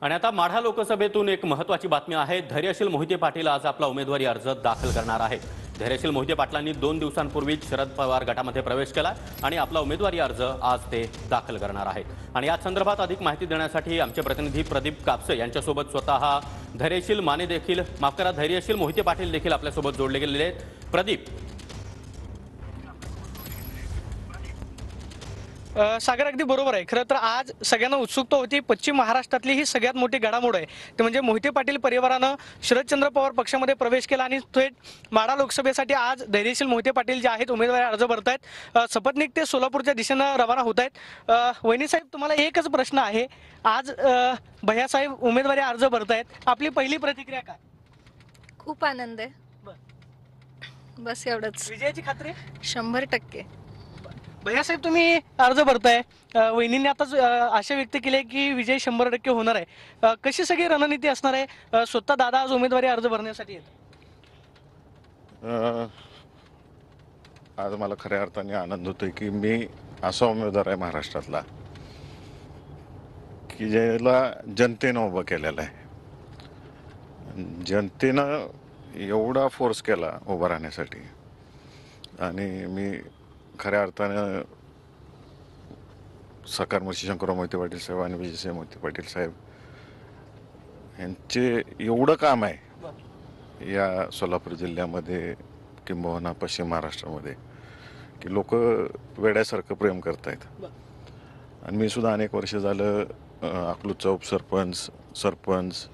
आणि आता माढा लोकसभेतून एक महत्त्वाची बातमी आहे। धैर्यशील मोहिते पाटील आज आपला उमेदवारी अर्ज दाखल करणार आहेत। धैर्यशील मोहिते पाटलांनी 2 दिवसांपूर्वी शरद पवार गटामध्ये प्रवेश केला आणि आपला उमेदवारी अर्ज आज ते दाखल करणार आहेत। आणि या संदर्भात अधिक माहिती देण्यासाठी आमचे प्रतिनिधी प्रदीप कापसे यांच्यासोबत स्वतः धैर्यशील धैर्यशील मोहिते पाटील देखील आपल्यासोबत जोडले गेलेले आहेत। प्रदीप, सागर अगदी बरोबर आहे। खरं तर आज सगळ्यांना उत्सुकता होती। पश्चिम महाराष्ट्रातली ही सगळ्यात मोठी घडामोड आहे ते म्हणजे मोहिते पाटील परिवारानं शरदचंद्र पवार पक्षामध्ये प्रवेश केला आणि थेट माढा लोकसभेसाठी आज धैर्यशील मोहिते पाटील जे आहेत उमेदवारी अर्ज भरतायत। सपत्नीक ते सोलापूरच्या दिशेनं रवाना होत आहेत। वहिनी साहेब, तुम्हाला एकच प्रश्न आहे, आज भैयासाहेब उमेदवारी अर्ज भरतायत, आपली पहिली प्रतिक्रिया काय? खूप आनंद आहे, बस एवढंच। विजयाची खात्री? 100%। भैयासाहेब, तुम्ही अर्ज भरताय, वहिनींनी आताच आशा व्यक्त केली आहे की विजय 100% होणार आहे। कशी सगळी रणनीती असणार आहे? स्वतः दादा आज उमेदवारी अर्ज भरण्यासाठी येत? आज मला खऱ्या अर्थाने आनंद होतोय की मी असा उमेदवार आहे महाराष्ट्रातला की ज्याला जनतेनं उभं केलेलं आहे। जनतेनं एवढा फोर्स केला उभं राहण्यासाठी आणि मी खऱ्या अर्थानं सकारमर्शी शंकरराव मोहिते पाटील साहेब आणि विजयसिंह मोहिते पाटील साहेब यांचे एवढं काम आहे या सोलापूर जिल्ह्यामध्ये किंबहुना पश्चिम महाराष्ट्रामध्ये की लोक वेड्यासारखं प्रेम करत आहेत। आणि मी सुद्धा अनेक वर्ष झालं अकलूजचा उपसरपंच, सरपंच,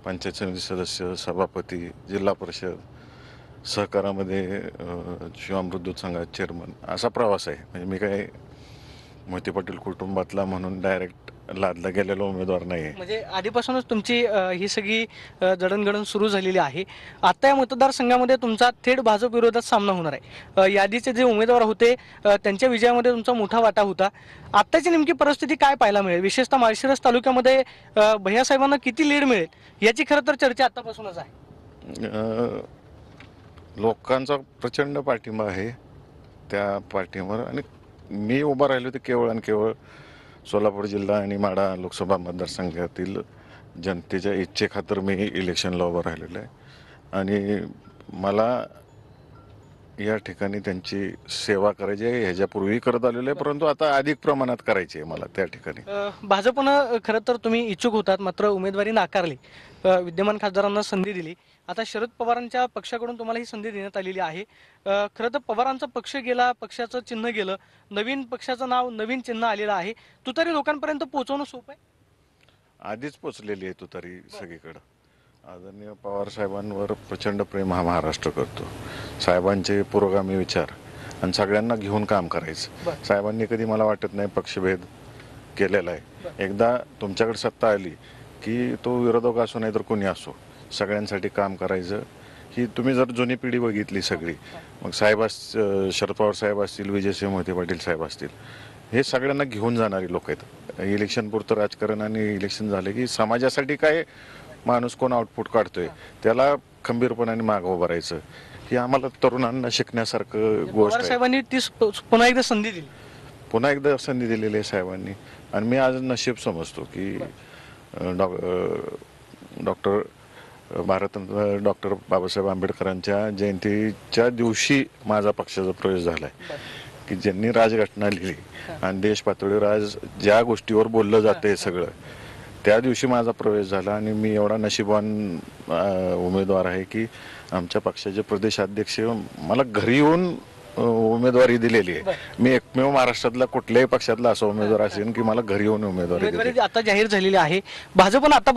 पंचायत समिती सदस्य, सभापती, जिल्हा परिषद, सहकारामध्ये शिवामृत दूध संघाचा चेअरमन असा प्रवास आहे। म्हणजे मी काय मोहिते पाटील कुटुंबातला म्हणून डायरेक्ट लादला गेलेला उमेदवार नाही आहे। म्हणजे आधीपासूनच तुमची ही सगळी जडणघडण सुरू झालेली आहे। आता या मतदारसंघामध्ये तुमचा थेट भाजप विरोधात सामना होणार आहे। यादीचे जे उमेदवार होते त्यांच्या विजयामध्ये तुमचा मोठा वाटा होता। आत्ताची नेमकी परिस्थिती काय पाहायला मिळेल? विशेषतः माळशिरस तालुक्यामध्ये भैयासाहेबांना किती लीड मिळेल याची खरं तर चर्चा आतापासूनच आहे। लोकांचा प्रचंड पाठिंबा आहे त्या पाठिंब्यावर आणि मी उभा राहिलो ते केवळ आणि केवळ सोलापूर जिल्हा आणि माढा लोकसभा मतदारसंघातील जनतेच्या इच्छेखातर मी इलेक्शनला उभं राहिलेलं आहे आणि मला या ठिकाणी त्यांची सेवा करायची आहे। ह्याच्यापूर्वी करत आलेलं आहे, परंतु आता अधिक प्रमाणात करायची आहे मला त्या ठिकाणी। भाजपनं खरं तर तुम्ही इच्छुक होतात, मात्र उमेदवारी नाकारली, विद्यमान खासदारांना संधी दिली। आता शरद पवारांच्या पक्षाकडून तुम्हाला ही संधी देण्यात आलेली आहे। खरं तर पवारांचा पक्ष गेला, पक्षाचं चिन्ह गेलं, नवीन पक्षाचं नाव, नवीन चिन्ह आलेलं आहे। तुतारी लोकांपर्यंत पोहोचवणं सोपं आहे? आधीच पोचलेली आहे तुतारी सगळीकडं। आदरणीय पवार साहेबांवर प्रचंड प्रेम हा महाराष्ट्र करतो। साहेबांचे पुरोगामी विचार आणि सगळ्यांना घेऊन काम करायचं। साहेबांनी कधी मला वाटत नाही पक्षभेद केलेला आहे। एकदा तुमच्याकडे सत्ता आली की तो विरोधक असो नाही तर कोणी असो सगळ्यांसाठी काम करायचं। ही तुम्ही जर जुनी पिढी बघितली सगळी, मग शरद पवार साहेब असतील, विजयसिंह मोहिते पाटील साहेब असतील, हे सगळ्यांना घेऊन जाणारी लोक आहेत। इलेक्शन पुरतं राजकारण आणि इलेक्शन झाले की समाजासाठी काय माणूस कोण आउटपुट काढतोय त्याला खंबीरपणाने मागं उभं राहायचं। ही आम्हाला तरुणांना शिकण्यासारखं गोष्ट आहे। साहेबांनी पुन्हा एकदा संधी दिली, पुन्हा एकदा संधी दिलेली आहे साहेबांनी आणि मी आज नशीब समजतो की भारतरत्न डॉक्टर बाबासाहेब आंबेडकरांच्या जयंतीच्या दिवशी माझा पक्षाचा प्रवेश झाला आहे की ज्यांनी राजघटना लिहिली आणि देश पातळीवर आज ज्या गोष्टीवर बोललं जाते सगळं, त्या दिवशी माझा प्रवेश झाला आणि मी एवढा नशिबवान उमेदवार आहे की आमच्या पक्षाचे प्रदेशाध्यक्ष मला घरी येऊन उमेदवारी दिलेली आहे। मी एकमेव महाराष्ट्रातला कुठल्याही पक्षातला असा उमेदवार असेल की मला घरी येऊन उमेदवारी आता जाहीर झालेली आहे। भाजपनं आता